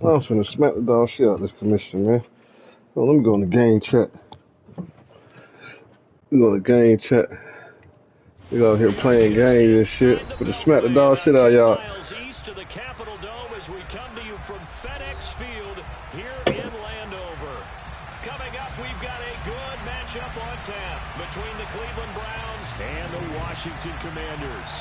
I'm finna smack the dog shit out this commission, man. Oh, let me go in the game chat. We go to game chat. We out here playing games and shit. Finna smack the dog shit out y'all. East of the Capitol Dome as we come to you from FedEx Field here in Landover. Coming up, we've got a good matchup on tap between the Cleveland Browns and the Washington Commanders.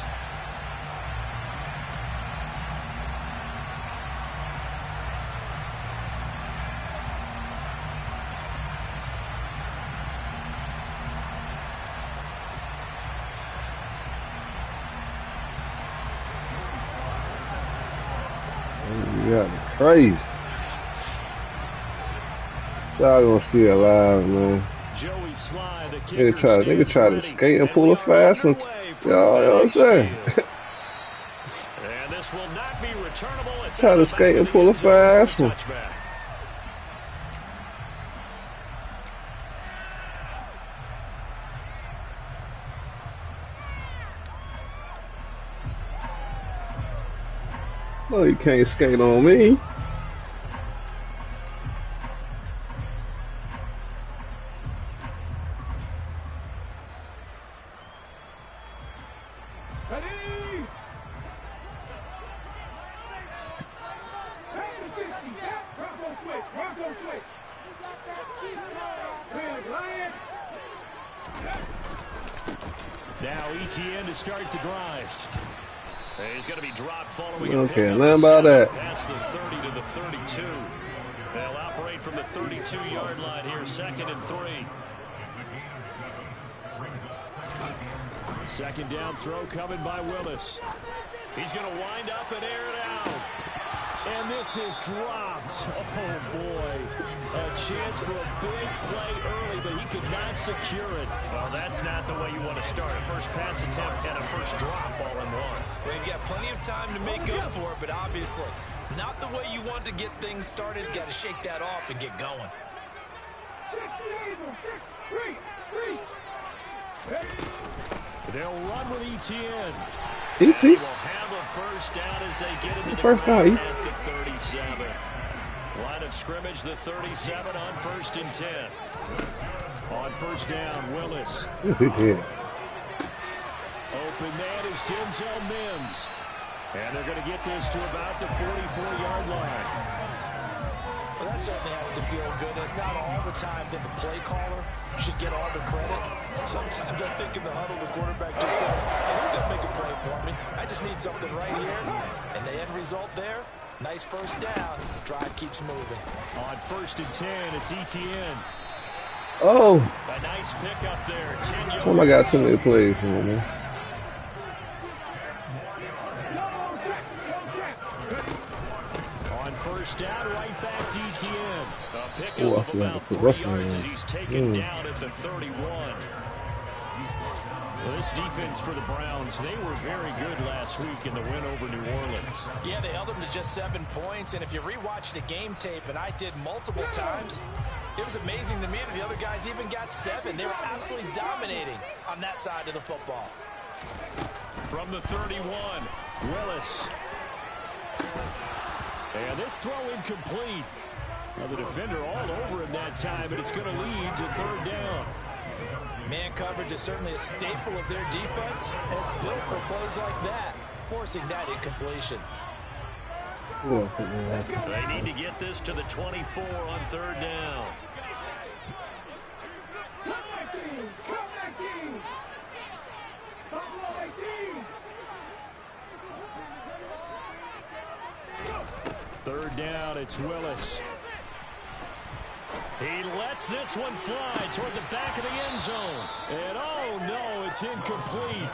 Yeah, crazy. Y'all gonna see it live, man. Joey Sly, the Nigga try to skate and pull a fast one. You know what I'm saying? And this will not be returnable. It's Try to skate and pull a fast one. No, you can't skate on me. Now ETN to start the drive. He's going to be dropped following okay, nothing about that. Past the 30 to the 32. They'll operate from the 32-yard line here, 2nd and 3. Second down throw coming by Willis. He's going to wind up and air it out. And this is dropped. Oh, boy. A chance for a big play early, but he could not secure it. Well, that's not the way you want to start. A first pass attempt and a first drop all in one. Well, you've got plenty of time to make up for it, but obviously not the way you want to get things started. Got to shake that off and get going. They'll run with ETN. E.T. Will have a first down as they get into the first down at the 37. Line of scrimmage, the 37 on 1st and 10. On first down, Willis. Open man is Denzel Mims. And they're going to get this to about the 44-yard line. Well, that certainly has to feel good. It's not all the time that the play caller should get all the credit. Sometimes I think in the huddle, the quarterback just says, hey, who's going to make a play for me? I just need something right here. And the end result there, nice first down. Drive keeps moving. On 1st and 10, it's ETN. Oh. A nice pickup there. 10 yards. Oh, I got too many plays for him, man. On first down, right back to ETN. A pickup Ooh, of about 4 yards as he's taken down at the 31. Well, this defense for the Browns, they were very good last week in the win over New Orleans. Yeah, they held them to just 7 points, and if you rewatch the game tape, and I did multiple times, it was amazing to me that the other guys even got 7. They were absolutely dominating on that side of the football. From the 31, Willis. And this throw incomplete. Now the defender all over him that time, but it's going to lead to 3rd down. Man coverage is certainly a staple of their defense, and it's built for plays like that, forcing that incompletion. They need to get this to the 24 on 3rd down. Third down, it's Willis. He lets this one fly toward the back of the end zone. And oh no, it's incomplete.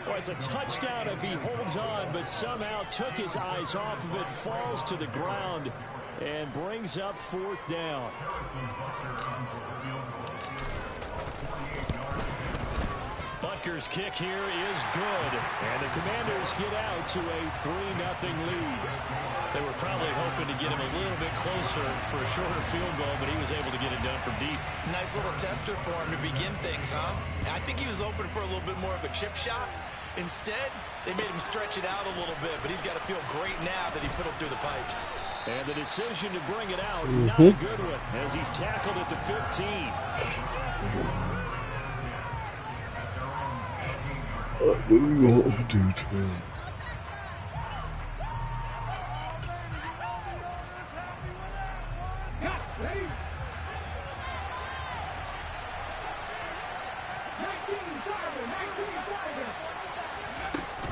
Well, it's a touchdown if he holds on, but somehow took his eyes off of it, falls to the ground, and brings up 4th down. Butker's kick here is good, and the Commanders get out to a 3-0 lead. They were probably hoping to get him a little bit closer for a shorter field goal, but he was able to get it done from deep. Nice little tester for him to begin things, huh? I think he was open for a little bit more of a chip shot, Instead, they made him stretch it out a little bit, but he's got to feel great now that he put it through the pipes. And the decision to bring it out, not a good one, as he's tackled at the 15. What do we want to do to him?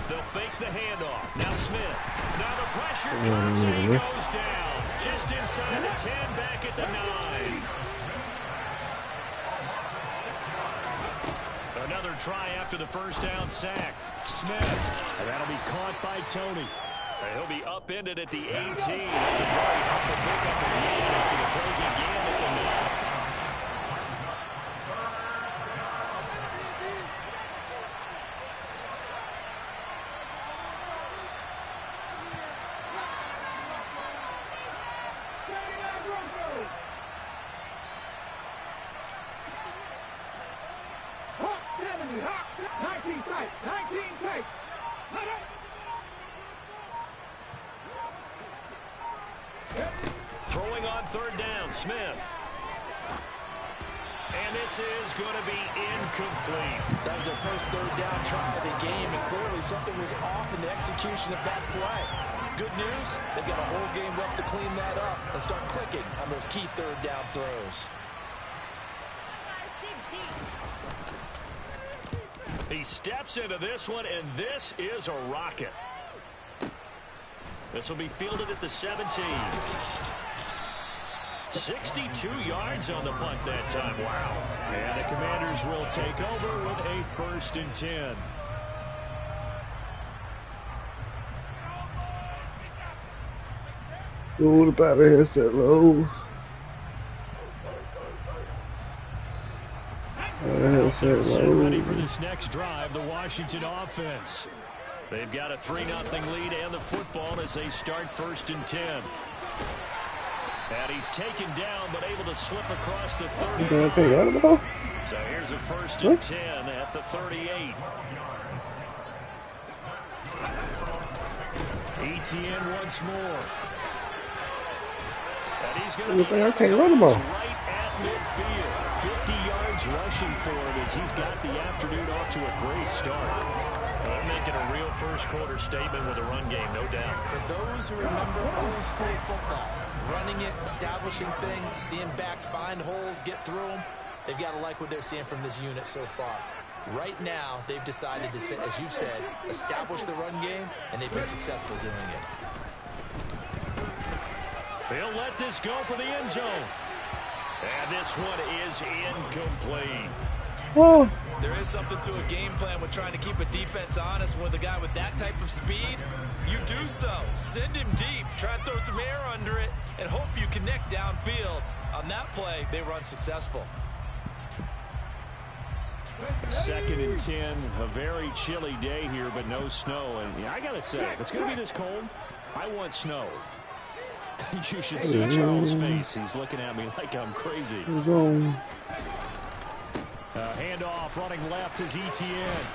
They'll fake the handoff. Now Smith. Now the pressure comes and he goes down. Just inside the 10, back at the 9. Another try after the first down sack. Smith. And that'll be caught by Tony. And he'll be upended at the 18. That's a very helpful pickup again after the play began at the 9. Throwing on third down, Smith. And this is going to be incomplete. That was their first third down try of the game, and clearly something was off in the execution of that play. Good news, they've got a whole game left to clean that up and start clicking on those key third down throws. He steps into this one, and this is a rocket. This will be fielded at the 17. 62 yards on the punt that time. Wow. And the Commanders will take over with a 1st and 10. Oh, the batter hits that low. Ready for this next drive, the Washington offense. They've got a 3-0 lead and the football as they start 1st and 10. And he's taken down, but able to slip across the 30. So here's a 1st and 10 at the 38. Etienne once more. And he's going to be right at midfield. 50 yards rushing for him as he's got the afternoon off to a great start. They're making a real first-quarter statement with a run game, no doubt. For those who remember old-school football, running it, establishing things, seeing backs find holes, get through them, they've got to like what they're seeing from this unit so far. Right now, they've decided to, as you've said, establish the run game, and they've been successful doing it. They'll let this go for the end zone. And this one is incomplete. Oh. There is something to a game plan with trying to keep a defense honest. With a guy with that type of speed, you do so. Send him deep, try and throw some air under it, and hope you connect downfield. On that play, they run successful. 2nd and 10, a very chilly day here, but no snow. And yeah, I got to say, if it's going to be this cold, I want snow. You should see Charles' face. He's looking at me like I'm crazy. Handoff running left is Etienne.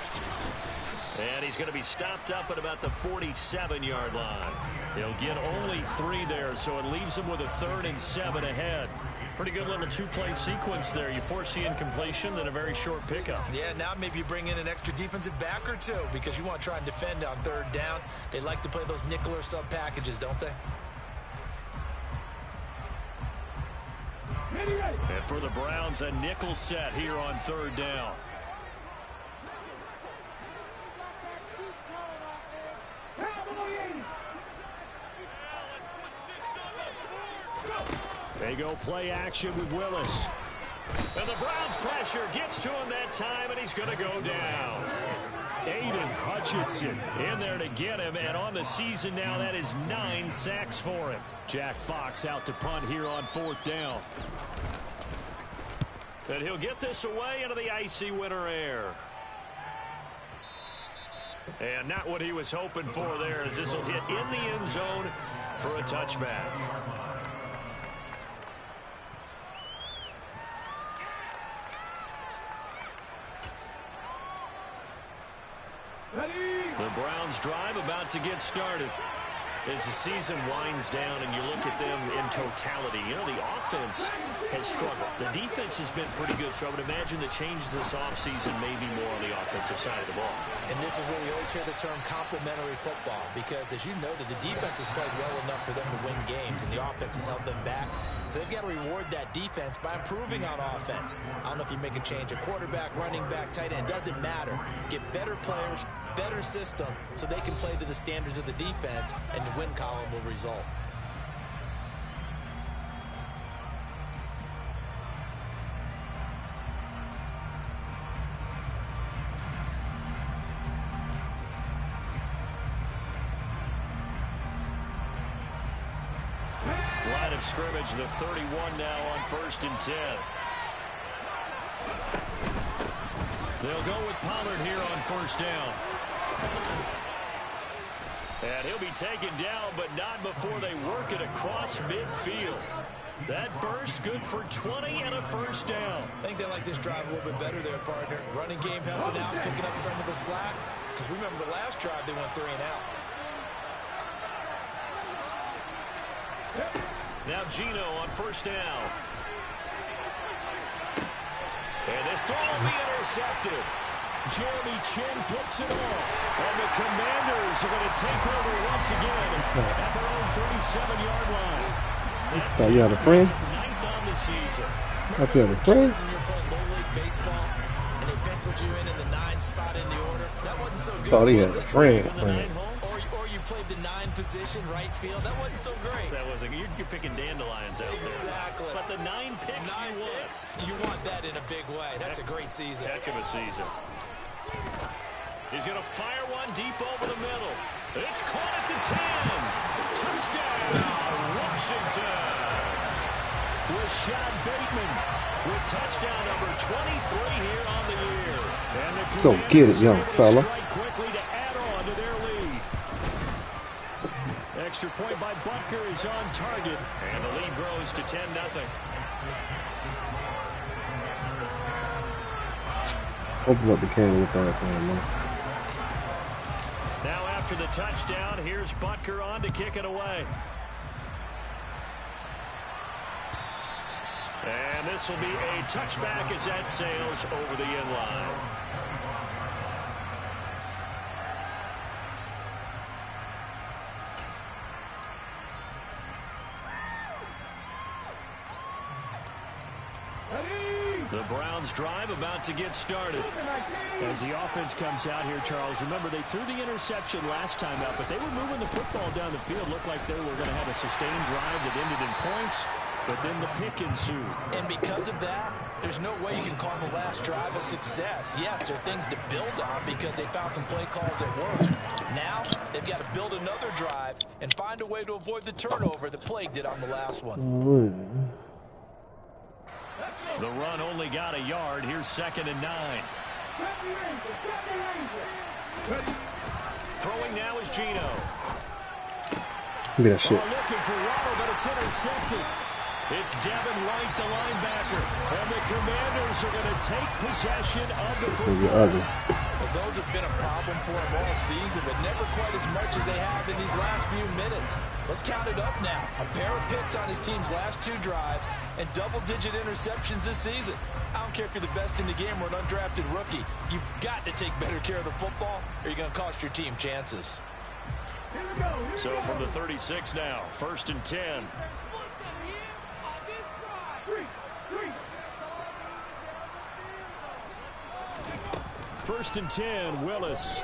And he's going to be stopped up at about the 47-yard line. He'll get only 3 there, so it leaves him with a 3rd and 7 ahead. Pretty good little 2-play sequence there. You foresee incompletion, then a very short pickup. Yeah, now maybe you bring in an extra defensive back or two because you want to try and defend on 3rd down. They like to play those nickel or sub packages, don't they? And for the Browns, a nickel set here on 3rd down. They go play action with Willis. And the Browns pressure gets to him that time, and he's going to go down. Aiden Hutchinson in there to get him, and on the season now, that is 9 sacks for him. Jack Fox out to punt here on 4th down. And he'll get this away into the icy winter air. And not what he was hoping for there, as this will hit in the end zone for a touchback. Ready? Browns drive about to get started. As the season winds down and you look at them in totality, you know, the offense has struggled. The defense has been pretty good, so I would imagine the changes this offseason may be more on the offensive side of the ball. And this is where we always hear the term complementary football, because as you noted, the defense has played well enough for them to win games, and the offense has held them back. So they've got to reward that defense by improving on offense. I don't know if you make a change at quarterback, running back, tight end. It doesn't matter. Get better players, better system, so they can play to the standards of the defense, and the win column will result. Line of scrimmage, the 31 now on 1st and 10. They'll go with Pollard here on 1st down. And he'll be taken down, but not before they work it across midfield. That burst good for 20 and a 1st down. I think they like this drive a little bit better there, partner. Running game helping out, picking up some of the slack. Because remember, the last drive they went 3 and out. Now Gino on 1st down. And this throw will be intercepted. Jeremy Chin picks it off. And the Commanders are going to take over once again at their own 37-yard line. Oh, you had a friend? 9th on the season. That's a friend? When you're playing low league baseball, and they penciled you in the 9 spot in the order, that wasn't so good. Thought he had a friend. Or you played the 9 position, right field. That wasn't so great. That wasn't. You're picking dandelions out there. Exactly. But the 9 picks, you want that in a big way. That's a great season. Heck of a season. He's going to fire one deep over the middle. It's caught at the 10. Touchdown, Washington. Rashad Bateman with touchdown number 23 here on the year. And the Go get it, young fella. strike quickly to add on to their lead. Extra point by Butker is on target, and the lead grows to 10-0. Open up the can with that hand, man. Now after the touchdown, here's Butker on to kick it away. And this will be a touchback as that sails over the end line. The Browns drive about to get started. As the offense comes out here, Charles, remember they threw the interception last time out, but they were moving the football down the field. Looked like they were going to have a sustained drive that ended in points, but then the pick ensued. And because of that, there's no way you can call the last drive a success. Yes, there are things to build on because they found some play calls that worked. Now, they've got to build another drive and find a way to avoid the turnover that plagued it on the last one. The run only got a yard. Here's 2nd and 9. Throwing now is Gino. Look at that shit. Looking for Waddle, but it's intercepted. It's Devin White, the linebacker. And the Commanders are going to take possession of the football. Well, those have been a problem for them all season, but never quite as much as they have in these last few minutes. Let's count it up now. A pair of picks on his team's last 2 drives and double-digit interceptions this season. I don't care if you're the best in the game or an undrafted rookie. You've got to take better care of the football or you're going to cost your team chances. So from the 36 now, 1st and 10. First and 10, Willis.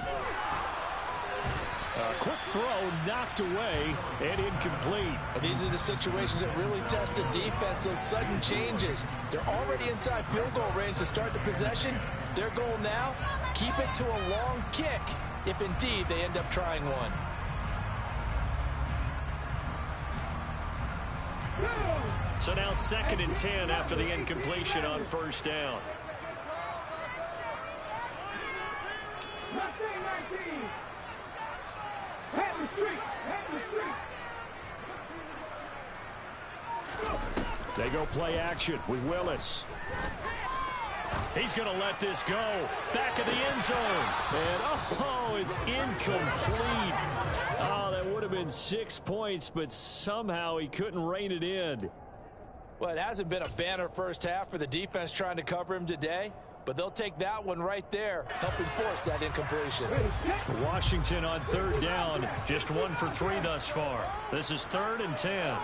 A quick throw knocked away and incomplete. And these are the situations that really test a defense, those sudden changes. They're already inside field goal range to start the possession. Their goal now, keep it to a long kick, if indeed they end up trying one. So now 2nd and 10 after the incompletion on 1st down. They go play action with Willis. He's going to let this go. Back of the end zone. And, oh, it's incomplete. Oh, that would have been 6 points, but somehow he couldn't rein it in. Well, it hasn't been a banner first half for the defense trying to cover him today, but they'll take that one right there, helping force that incompletion. Washington on third down, just 1 for 3 thus far. This is 3rd and 10.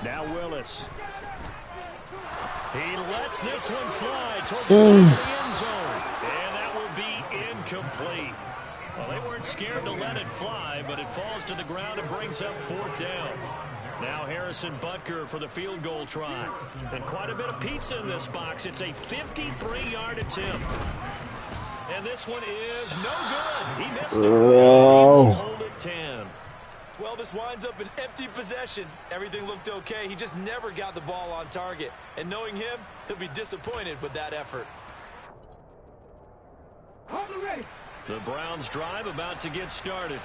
Now Willis. He lets this one fly toward the end zone. And that will be incomplete. Well, they weren't scared to let it fly, but it falls to the ground and brings up 4th down. Now Harrison Butker for the field goal try. And quite a bit of pizza in this box. It's a 53-yard attempt. And this one is no good. He missed it. Hold it 10. Well, this winds up an empty possession. Everything looked okay. He just never got the ball on target. And knowing him, he'll be disappointed with that effort. The Browns drive about to get started.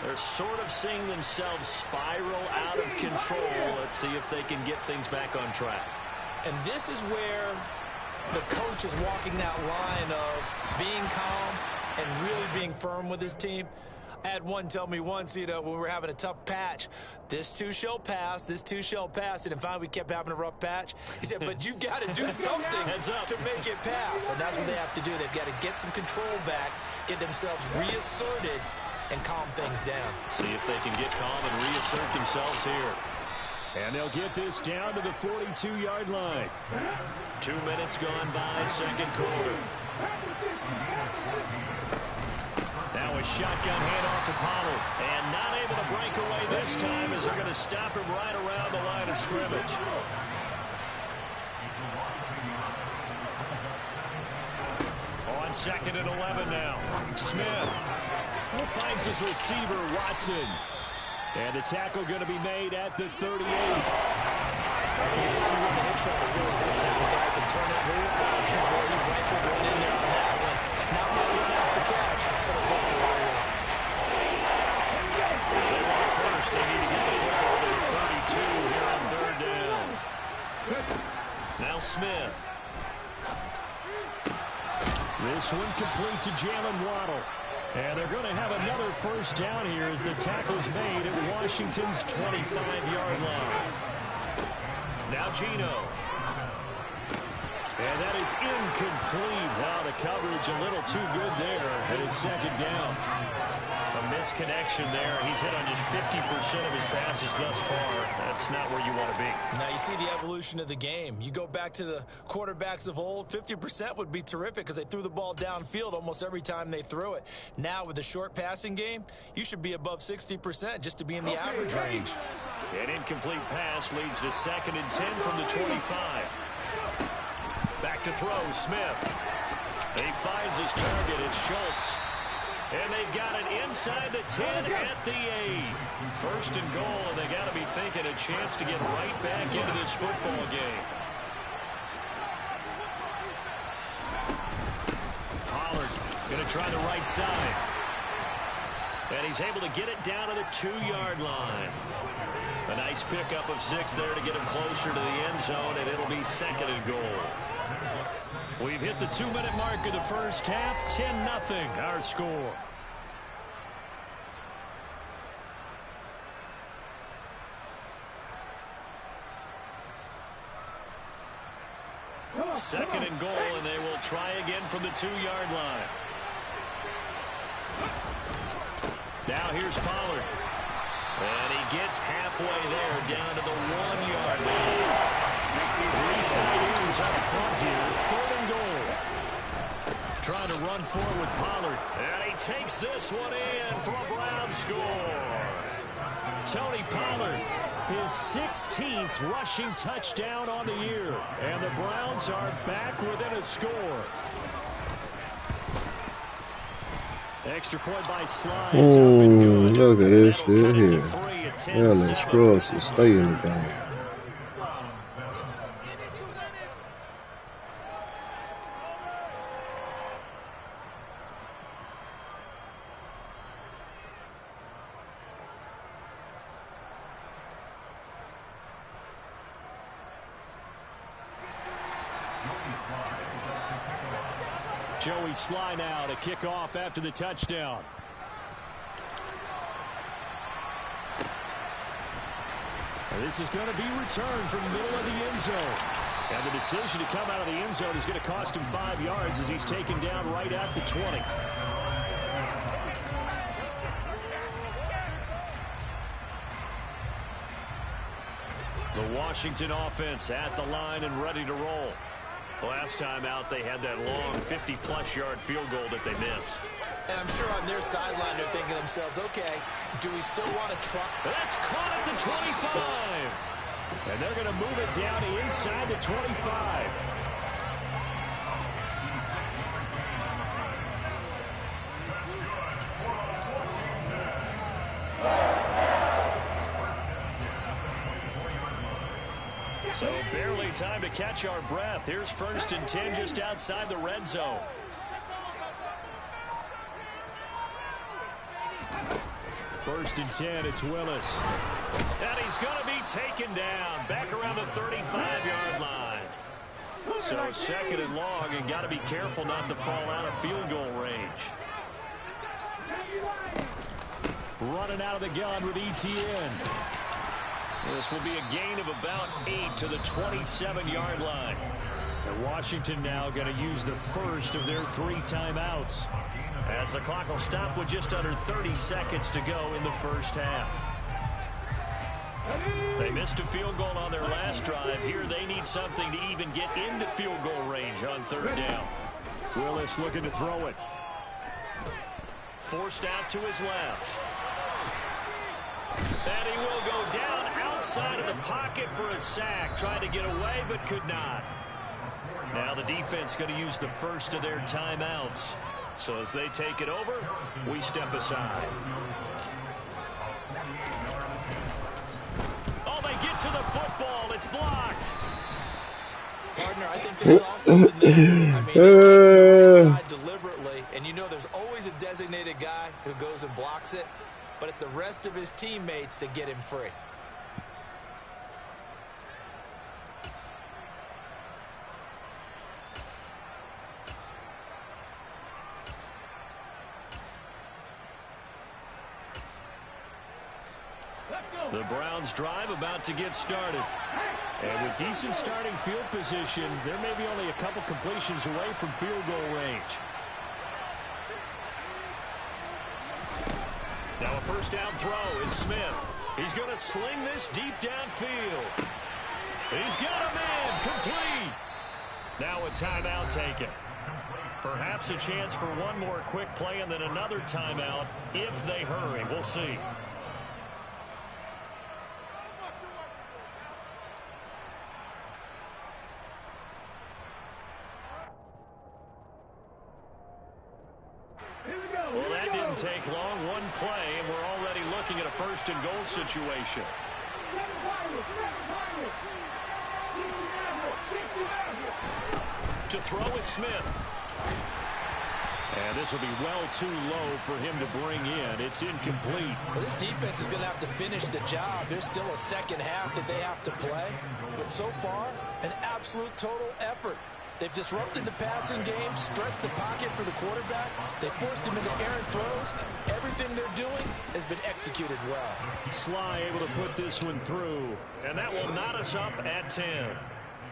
They're sort of seeing themselves spiral out of control. Let's see if they can get things back on track. And this is where the coach is walking that line of being calm and really being firm with his team. I had one tell me once, when we were having a tough patch, this too shall pass, this too shall pass. And finally we kept having a rough patch. He said, but you've got to do something to make it pass. And that's what they have to do. They've got to get some control back, get themselves reasserted, and calm things down. See if they can get calm and reassert themselves here. And they'll get this down to the 42-yard line. 2 minutes gone by, second quarter. Now a shotgun handoff to Pollard. And not able to break away this time as they're going to stop him right around the line of scrimmage. On 2nd and 11 now. Smith finds his receiver, Watson. And the tackle going to be made at the 38. He's on with the hitch run. Really good tackle guy can turn it loose. And boy, he rifled one in there on that one. Not much run after catch, but it worked the right way. If they want it first, they need to get the football to the 32 here on 3rd down. Now Smith. This one complete to Jalen Waddle. And they're going to have another first down here as the tackle's made at Washington's 25-yard line. Now Geno. And that is incomplete. Wow, the coverage a little too good there. And it's 2nd down. A misconnection there. He's hit on just 50% of his passes thus far. That's not where you want to be. Now you see the evolution of the game. You go back to the quarterbacks of old, 50% would be terrific because they threw the ball downfield almost every time they threw it. Now with the short passing game, you should be above 60% just to be in the average range. An incomplete pass leads to 2nd and 10 from the 25. Back to throw, Smith. He finds his target, it's Schultz. And they've got it inside the 10 at the 8. 1st and goal, and they got to be thinking a chance to get right back into this football game. Pollard going to try the right side. And he's able to get it down to the 2-yard line. A nice pickup of 6 there to get him closer to the end zone, and it'll be 2nd and goal. We've hit the 2-minute mark of the first half. 10-0 our score. Second and goal, and they will try again from the 2-yard line. Now here's Pollard. And he gets halfway there, down to the 1-yard line. 3 tight ends up front here. 3rd and goal. Trying to run forward with Pollard. And he takes this one in for a Brown score. Tony Pollard, his 16th rushing touchdown on the year. And the Browns are back within a score. Extra point by Slides. Look at this shit here. Yeah, the Scrubs will stay in the game. Joey Sly now to kick off after the touchdown. And this is going to be returned from the middle of the end zone. And the decision to come out of the end zone is going to cost him 5 yards as he's taken down right at the 20. The Washington offense at the line and ready to roll. Last time out, they had that long 50-plus yard field goal that they missed. And I'm sure on their sideline they're thinking to themselves, okay, do we still want to try? That's caught at the 25. And they're going to move it down to inside the 25. So barely time to catch our breath. Here's 1st and 10 just outside the red zone. First and 10, it's Willis. And he's going to be taken down back around the 35-yard line. So 2nd and long, and got to be careful not to fall out of field goal range. Running out of the gun with Etienne. This will be a gain of about 8 to the 27-yard line. And Washington now going to use the first of their 3 timeouts, as the clock will stop with just under 30 seconds to go in the first half. They missed a field goal on their last drive. Here they need something to even get into field goal range on 3rd down. Willis looking to throw it. Forced out to his left. And he will go down outside of the pocket for a sack. Trying to get away, but could not. Now the defense going to use the first of their timeouts. So as they take it over, we step aside. Oh, they get to the football. It's blocked. Partner, I think they saw something there. I mean, they came from the right side deliberately, and you know there's always a designated guy who goes and blocks it, but it's the rest of his teammates that get him free. The Browns drive about to get started. And with decent starting field position, there may be only a couple completions away from field goal range. Now a first down throw. It's Smith. He's going to sling this deep downfield. He's got a man complete. Now a timeout taken. Perhaps a chance for one more quick play and then another timeout if they hurry. We'll see. Well, that didn't take long. One play, and we're already looking at a 1st and goal situation. To throw is Smith. And this will be well too low for him to bring in. It's incomplete. Well, this defense is going to have to finish the job. There's still a second half that they have to play. But so far, an absolute total effort. They've disrupted the passing game, stressed the pocket for the quarterback. They forced him into errant throws. Everything they're doing has been executed well. Sly able to put this one through. And that will knot us up at 10.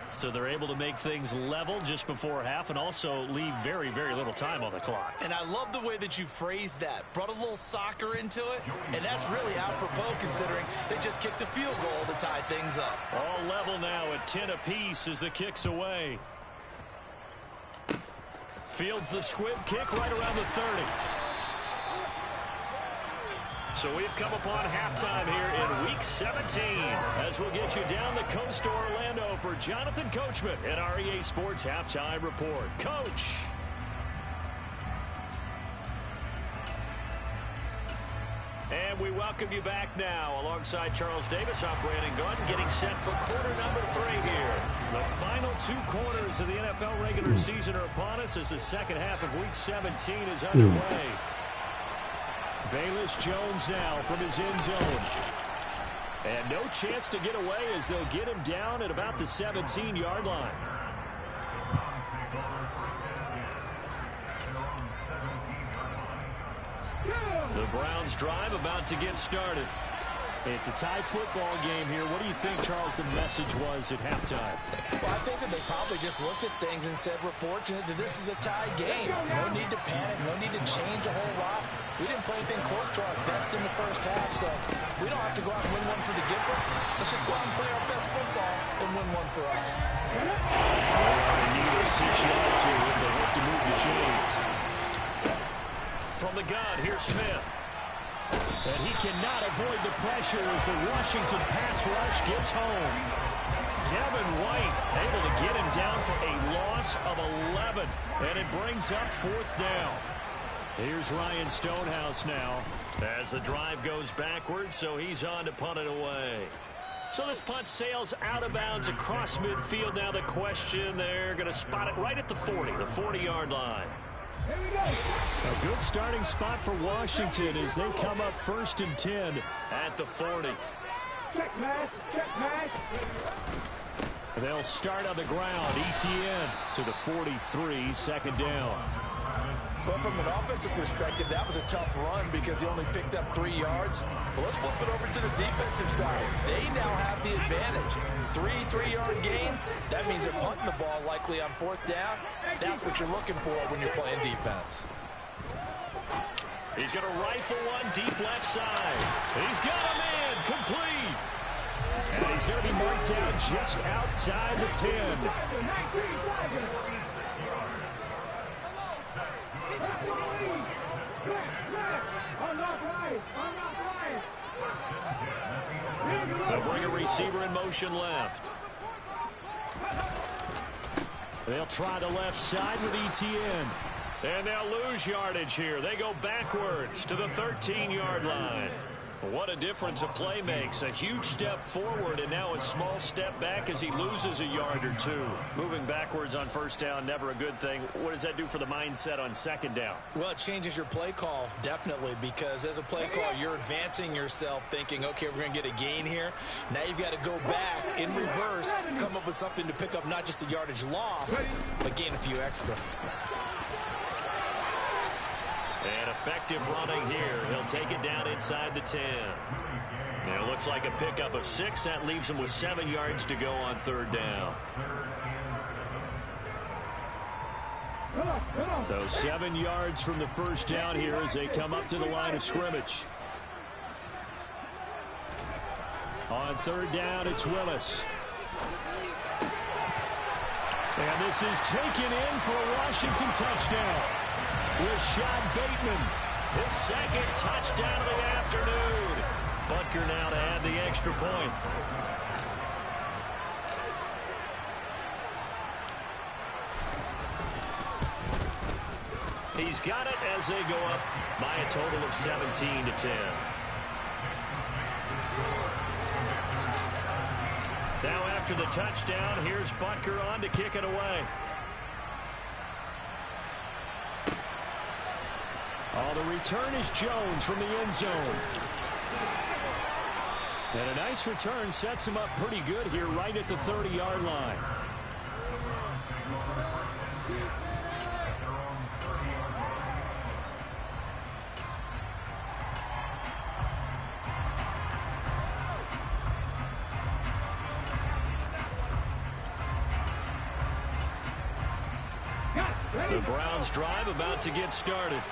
So they're able to make things level just before half and also leave very, very little time on the clock. And I love the way that you phrased that. Brought a little soccer into it. And that's really apropos considering they just kicked a field goal to tie things up. All level now at 10 apiece as the kick's away. Fields the squib kick right around the 30. So we've come upon halftime here in Week 17 as we'll get you down the coast to Orlando for Jonathan Coachman at our EA Sports Halftime Report. Coach. And we welcome you back now. Alongside Charles Davis, I'm Brandon Gunn, getting set for quarter number 3 here. The final 2 quarters of the NFL regular season are upon us as the second half of Week 17 is underway. Velus Jones now from his end zone. And no chance to get away as they'll get him down at about the 17-yard line. The Browns drive about to get started. It's a tie football game here. What do you think, Charles, the message was at halftime? Well, I think that they probably just looked at things and said, we're fortunate that this is a tie game. No need to panic. No need to change a whole lot. We didn't play anything close to our best in the first half, so we don't have to go out and win one for the giver. Let's just go out and play our best football and win one for us. They're in need of 6 yards here if they hope to move the chains. From the gun, here's Smith. And he cannot avoid the pressure as the Washington pass rush gets home. Devin White able to get him down for a loss of 11. And it brings up 4th down. Here's Ryan Stonehouse now as the drive goes backwards, so he's on to punt it away. So this punt sails out of bounds across midfield. Now the question, they're going to spot it right at the 40, the 40-yard line. A good starting spot for Washington as they come up 1st and 10 at the 40. They'll start on the ground. ETN to the 43, 2nd down. Well, from an offensive perspective, that was a tough run because he only picked up 3 yards. Well, let's flip it over to the defensive side. They now have the advantage. 3 3-yard gains. That means they're punting the ball likely on 4th down. That's what you're looking for when you're playing defense. He's going to rifle one deep left side. He's got a man complete. And he's going to be marked down just outside the 10. They'll bring a receiver in motion left. They'll try the left side with ETN. And they'll lose yardage here. They go backwards to the 13-yard line. What a difference a play makes. A huge step forward and now a small step back as he loses a yard or two. Moving backwards on 1st down, never a good thing. What does that do for the mindset on 2nd down? Well, it changes your play call, definitely, because as a play call, you're advancing yourself thinking, okay, we're going to get a gain here. Now you've got to go back in reverse, come up with something to pick up not just the yardage lost, but gain a few extra. And effective running here. He'll take it down inside the 10. And it looks like a pickup of 6. That leaves him with 7 yards to go on 3rd down. So 7 yards from the 1st down here as they come up to the line of scrimmage. On 3rd down, it's Willis. And this is taken in for a Washington touchdown. Rashad Bateman, his 2nd touchdown of the afternoon. Butker now to add the extra point. He's got it as they go up by a total of 17 to 10. Now after the touchdown, here's Butker on to kick it away. Oh, the return is Jones from the end zone. And a nice return sets him up pretty good here right at the 30-yard line. The Browns drive about to get started.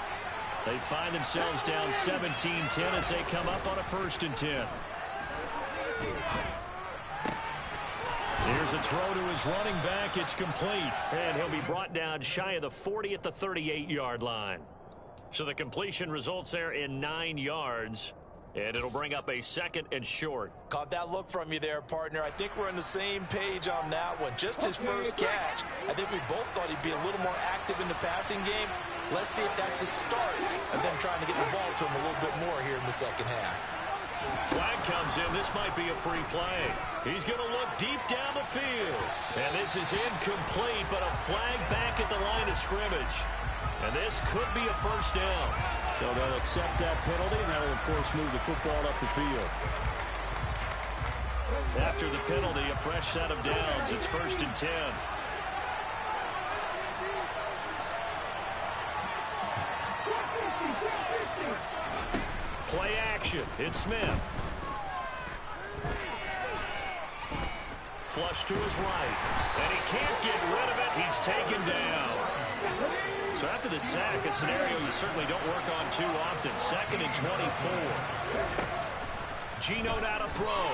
They find themselves down 17-10 as they come up on a 1st and 10. Here's a throw to his running back. It's complete. And he'll be brought down shy of the 40 at the 38-yard line. So the completion results there in 9 yards. And it'll bring up a 2nd and short. Caught that look from you there, partner. I think we're on the same page on that one. Just his first catch. I think we both thought he'd be a little more active in the passing game. Let's see if that's the start of them trying to get the ball to him a little bit more here in the 2nd half. Flag comes in. This might be a free play. He's going to look deep down the field. And this is incomplete, but a flag back at the line of scrimmage. And this could be a 1st down. So they'll accept that penalty, and that'll, of course, move the football up the field. After the penalty, a fresh set of downs. It's 1st and 10. action. It's Smith. Flush to his right. And he can't get rid of it. He's taken down. So after the sack, a scenario you certainly don't work on too often. 2nd and 24. Geno now to throw.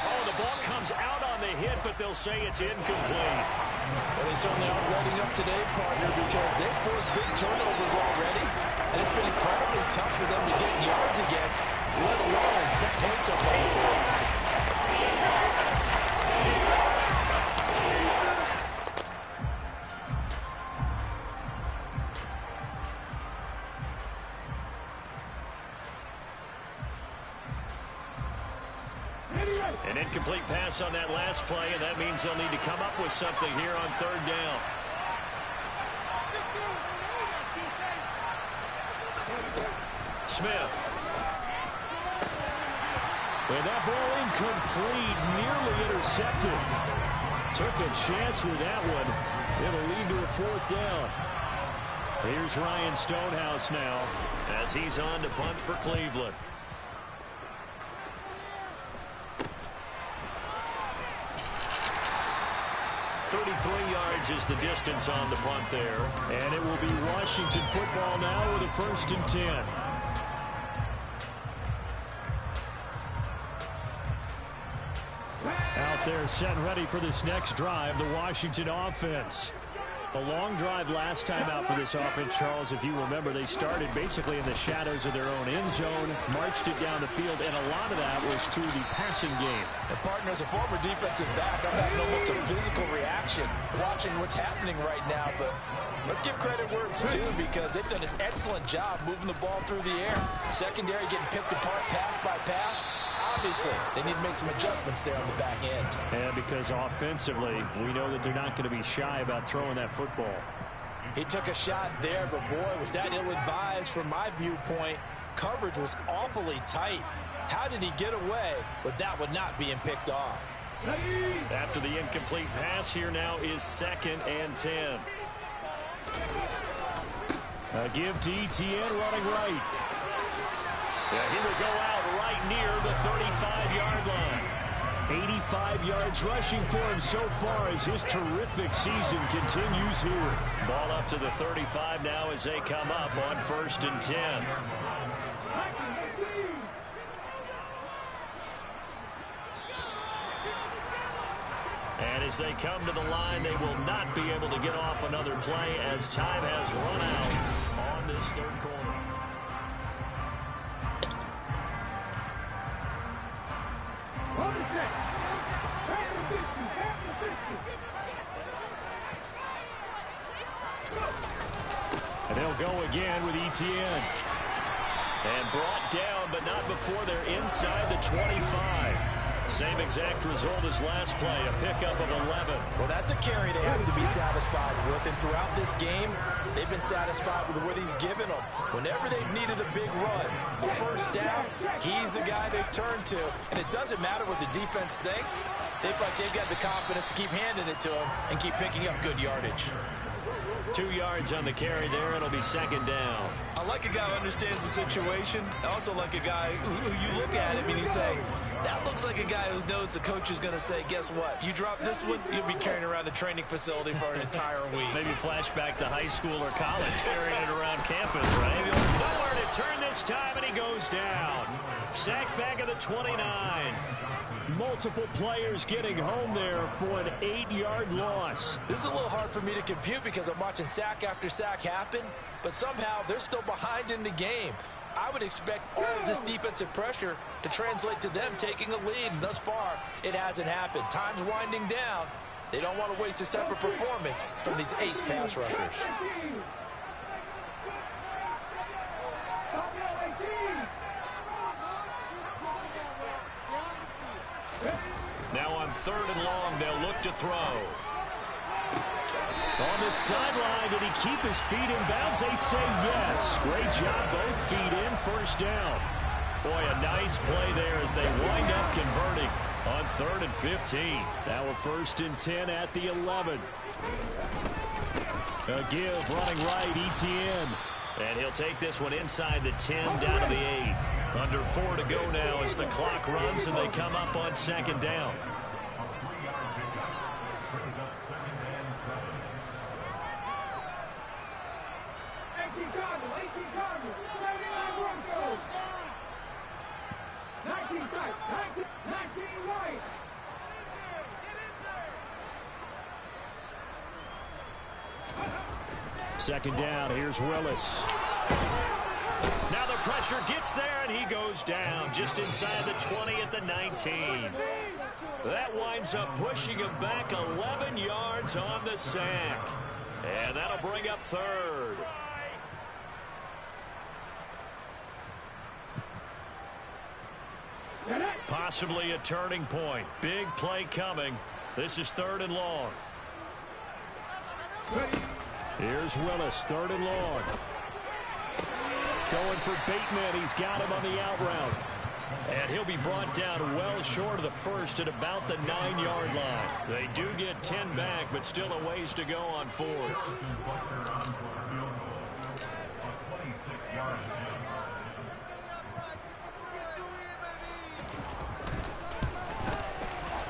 Oh, the ball comes out on the hit, but they'll say it's incomplete. Well, they certainly aren't letting up today, partner, because they've forced big turnovers already, and it's been incredibly tough for them to get yards against, let alone put points up on the board. An incomplete pass on that last play, and that means they'll need to come up with something here on 3rd down. Smith. And that ball incomplete, nearly intercepted. Took a chance with that one. It'll lead to a 4th down. Here's Ryan Stonehouse now As he's on to punt for Cleveland. Yards is the distance on the punt there. And it will be Washington football now with a 1st and 10. Out there set and ready for this next drive, the Washington offense. A long drive last time out for this offense, Charles. If you remember, they started basically in the shadows of their own end zone, marched it down the field, and a lot of that was through the passing game. And partner, as a former defensive back, I'm having almost a physical reaction watching what's happening right now. But let's give credit where it's due, because they've done an excellent job moving the ball through the air. Secondary getting picked apart pass by pass. Obviously, they need to make some adjustments there on the back end. And because offensively, we know that they're not going to be shy about throwing that football. He took a shot there, but boy, was that ill-advised from my viewpoint. Coverage was awfully tight. How did he get away with that one not being picked off? After the incomplete pass, here now is 2nd and 10. A give to ETN running right. Yeah, he will go out right near the 35-yard line. 85 yards rushing for him so far as his terrific season continues here. Ball up to the 35 now as they come up on 1st and 10. And as they come to the line, they will not be able to get off another play as time has run out on this 3rd quarter. And they'll go again with ETN. And brought down, but not before they're inside the 25. Same exact result as last play, a pickup of 11. Well, that's a carry they have to be satisfied with. And throughout this game, they've been satisfied with what he's given them. Whenever they've needed a big run, a 1st down, he's the guy they've turned to. And it doesn't matter what the defense thinks. They've got the confidence to keep handing it to him and keep picking up good yardage. 2 yards on the carry there. It'll be 2nd down. I like a guy who understands the situation. I also like a guy who you look at him and you say, that looks like a guy who knows the coach is going to say, guess what? You drop this one, you'll be carrying around the training facility for an entire week. Maybe flashback to high school or college, carrying it around campus, right? Nowhere to turn this time, and he goes down. Sacked back at the 29. Multiple players getting home there for an 8-yard loss. This is a little hard for me to compute because I'm watching sack after sack happen, but somehow they're still behind in the game. I would expect all of this defensive pressure to translate to them taking a lead, and thus far, it hasn't happened. Time's winding down. They don't want to waste this type of performance from these ace pass rushers. Now on 3rd and long, they'll look to throw. On the sideline, did he keep his feet in bounds? They say yes. Great job, both feet in, 1st down. Boy, a nice play there as they wind up converting on 3rd and 15. Now a 1st and 10 at the 11. A give running right, ETN. And he'll take this one inside the 10 down to the 8. Under 4 to go now as the clock runs and they come up on second down. Second down, here's Willis. Now the pressure gets there, and he goes down just inside the 20 at the 19. That winds up pushing him back 11 yards on the sack. And that'll bring up third. Possibly a turning point. Big play coming. This is 3rd and long. Here's Willis, 3rd and long. Going for Bateman. He's got him on the out route. And he'll be brought down well short of the first at about the 9-yard line. They do get 10 back, but still a ways to go on 4th.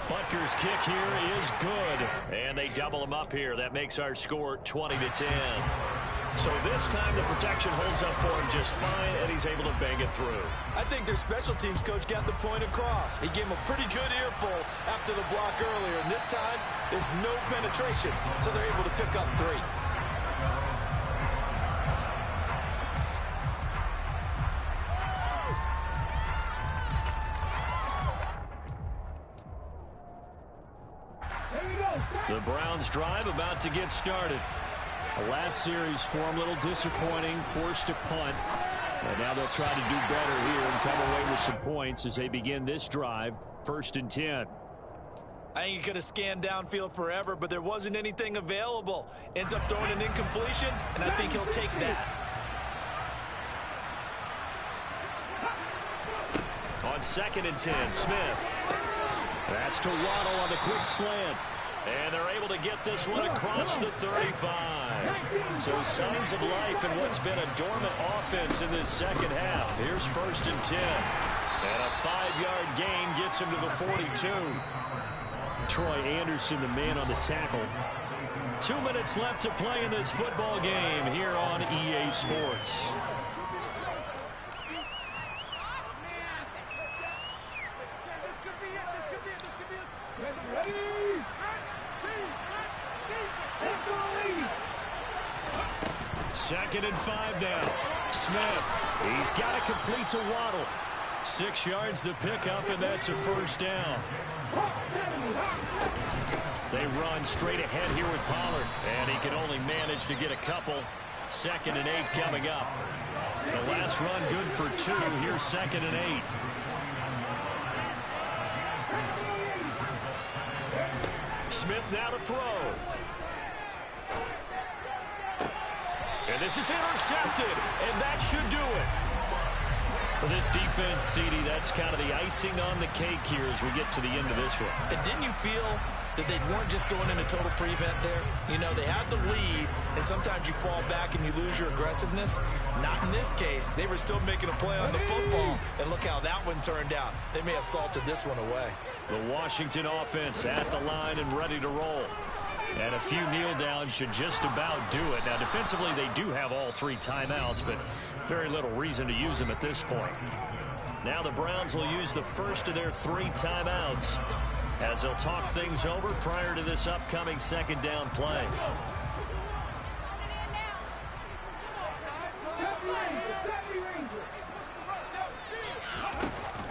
Butker's kick here is good. And they double him up here. That makes our score 20-10. So this time the protection holds up for him just fine, and he's able to bang it through. I think their special teams coach got the point across. He gave him a pretty good earful after the block earlier, and this time there's no penetration, so they're able to pick up 3. The Browns drive about to get started. The last series for them, a little disappointing, forced to punt. And now they'll try to do better here and come away with some points as they begin this drive, 1st and 10. I think he could have scanned downfield forever, but there wasn't anything available. Ends up throwing an incompletion, and I think he'll take that. On 2nd and 10, Smith. That's to Waddle on the quick slant. And they're able to get this one across the 35. So signs of life in what's been a dormant offense in this second half. Here's 1st and 10. And a 5-yard gain gets him to the 42. Troy Anderson, the man on the tackle. 2 minutes left to play in this football game here on EA Sports. Second and 5 now. Smith. He's got to complete to Waddle. 6 yards the pickup, and that's a 1st down. They run straight ahead here with Pollard, and he can only manage to get a couple. 2nd and 8 coming up. The last run good for 2. Here's 2nd and 8. Smith now to throw. And this is intercepted, and that should do it. For this defense, CD, that's kind of the icing on the cake here as we get to the end of this one. And didn't you feel that they weren't just going into total prevent there? You know, they had the lead, and sometimes you fall back and you lose your aggressiveness. Not in this case. They were still making a play on the football, and look how that one turned out. They may have salted this one away. The Washington offense at the line and ready to roll. And a few kneel downs should just about do it. Now, defensively, they do have all 3 timeouts, but very little reason to use them at this point. Now the Browns will use the first of their 3 timeouts as they'll talk things over prior to this upcoming 2nd down play.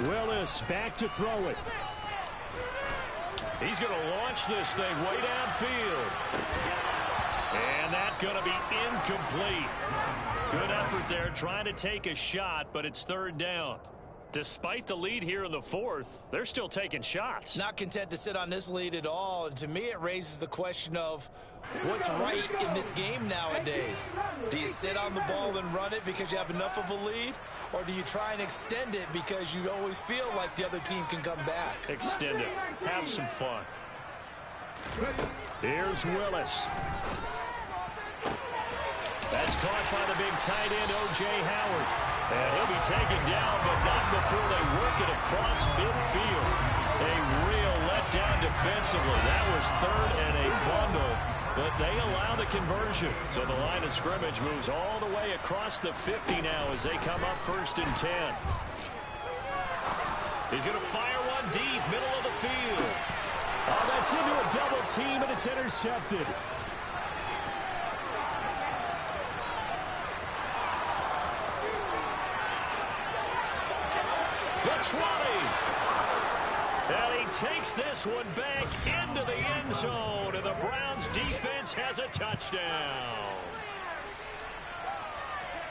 Willis back to throw it. He's going to launch this thing way downfield. And that's going to be incomplete. Good effort there trying to take a shot, but it's 3rd down. Despite the lead here in the 4th, they're still taking shots. Not content to sit on this lead at all. And to me, it raises the question of what's right in this game nowadays. Do you sit on the ball and run it because you have enough of a lead? Or do you try and extend it because you always feel like the other team can come back? Extend it. Have some fun. Here's Willis. That's caught by the big tight end, O.J. Howard. And he'll be taken down, but not before they work it across midfield. A real letdown defensively. That was third and a bundle, but they allow the conversion. So the line of scrimmage moves all the way across the 50 now as they come up 1st and 10. He's going to fire one deep, middle of the field. Oh, that's into a double team, and it's intercepted. The 20. And he takes this one back into the end zone, and the Browns defense has a touchdown.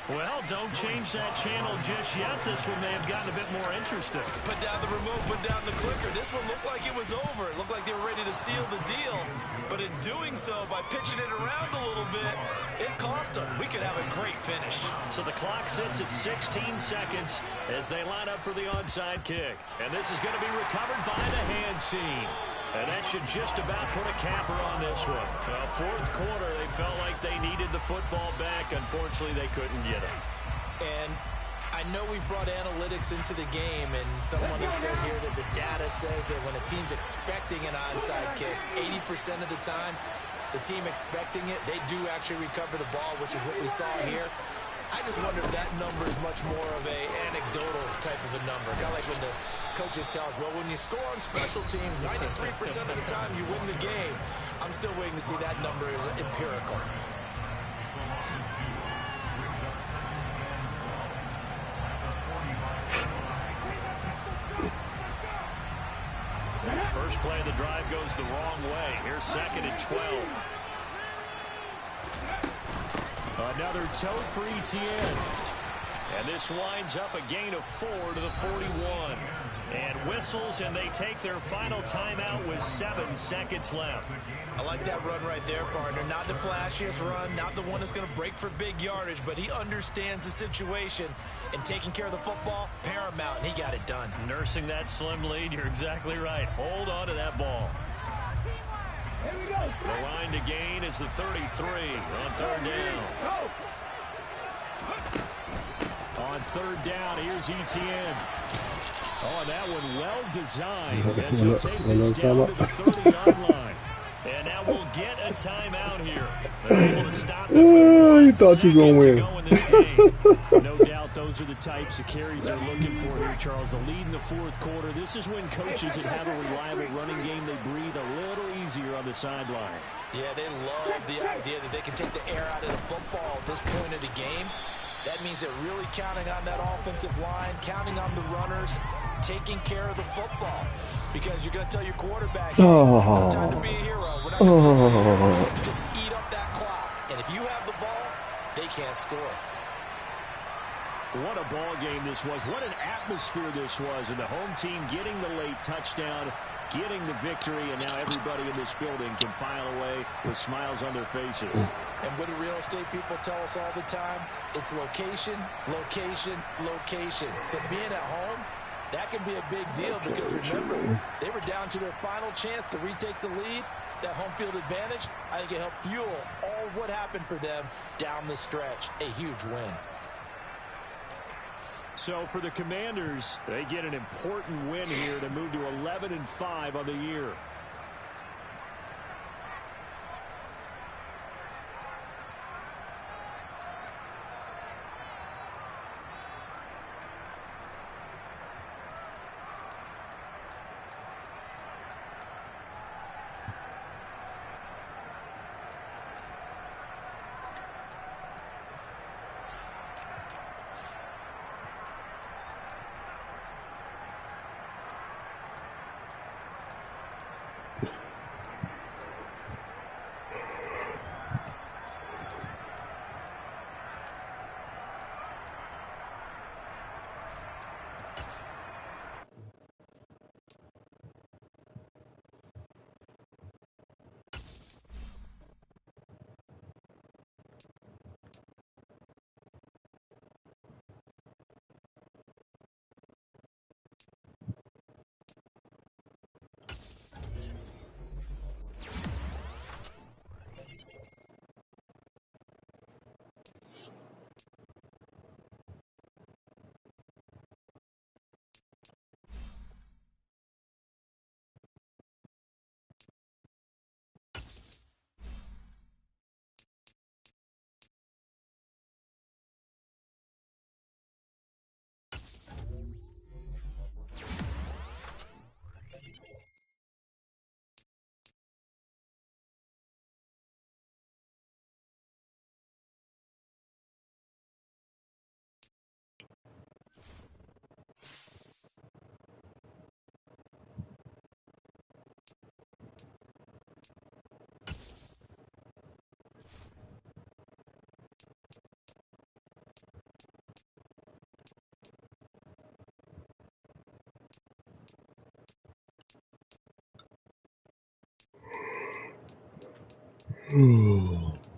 Well, don't change that channel just yet. This one may have gotten a bit more interesting. Put down the remote, put down the clicker. This one looked like it was over. It looked like they were ready to seal the deal. But in doing so, by pitching it around a little bit, it cost them. We could have a great finish. So the clock sits at 16 seconds as they line up for the onside kick. And this is going to be recovered by the hands team. And that should just about put a capper on this one. Well, 4th quarter, they felt like they needed the football back. Unfortunately, they couldn't get it. And I know we brought analytics into the game, and someone has said here that the data says that when a team's expecting an onside kick, 80% of the time, the team expecting it, they do actually recover the ball, which is what we saw here. I just wonder if that number is much more of a anecdotal type of a number. Kind of like when the coaches tell us, well, when you score on special teams, 93% of the time you win the game. I'm still waiting to see that number as empirical. First play of the drive goes the wrong way. Here's 2nd and 12. Another toe for ETN. And this winds up a gain of 4 to the 41. And whistles, and they take their final timeout with 7 seconds left. I like that run right there, partner. Not the flashiest run, not the one that's going to break for big yardage, but he understands the situation, and taking care of the football, paramount, and he got it done. Nursing that slim lead, you're exactly right. Hold on to that ball. The line to gain is the 33 on 3rd down. On 3rd down, here's ETN. Oh, that one well designed as he'll take this down to the 30-yard line. And now we'll get a timeout here. They're able to stop it. You thought you were going to win. In this game. No doubt those are the types of carries they're looking for here, Charles. The lead in the 4th quarter. This is when coaches that have a reliable running game, they breathe a little easier on the sideline. Yeah, they love the idea that they can take the air out of the football at this point of the game. That means they're really counting on that offensive line, counting on the runners, taking care of the football. Because you're going to tell your quarterback, hey, no time to be a hero. We're not going to just eat up that clock. And if you have the ball, they can't score. What a ball game this was. What an atmosphere this was. And the home team getting the late touchdown, getting the victory, and now everybody in this building can file away with smiles on their faces. And what do real estate people tell us all the time? It's location, location, location. So being at home, that can be a big deal because, remember, they were down to their final chance to retake the lead. That home field advantage, I think it helped fuel all what happened for them down the stretch. A huge win. So for the Commanders, they get an important win here to move to 11-5 on the year. Hmm.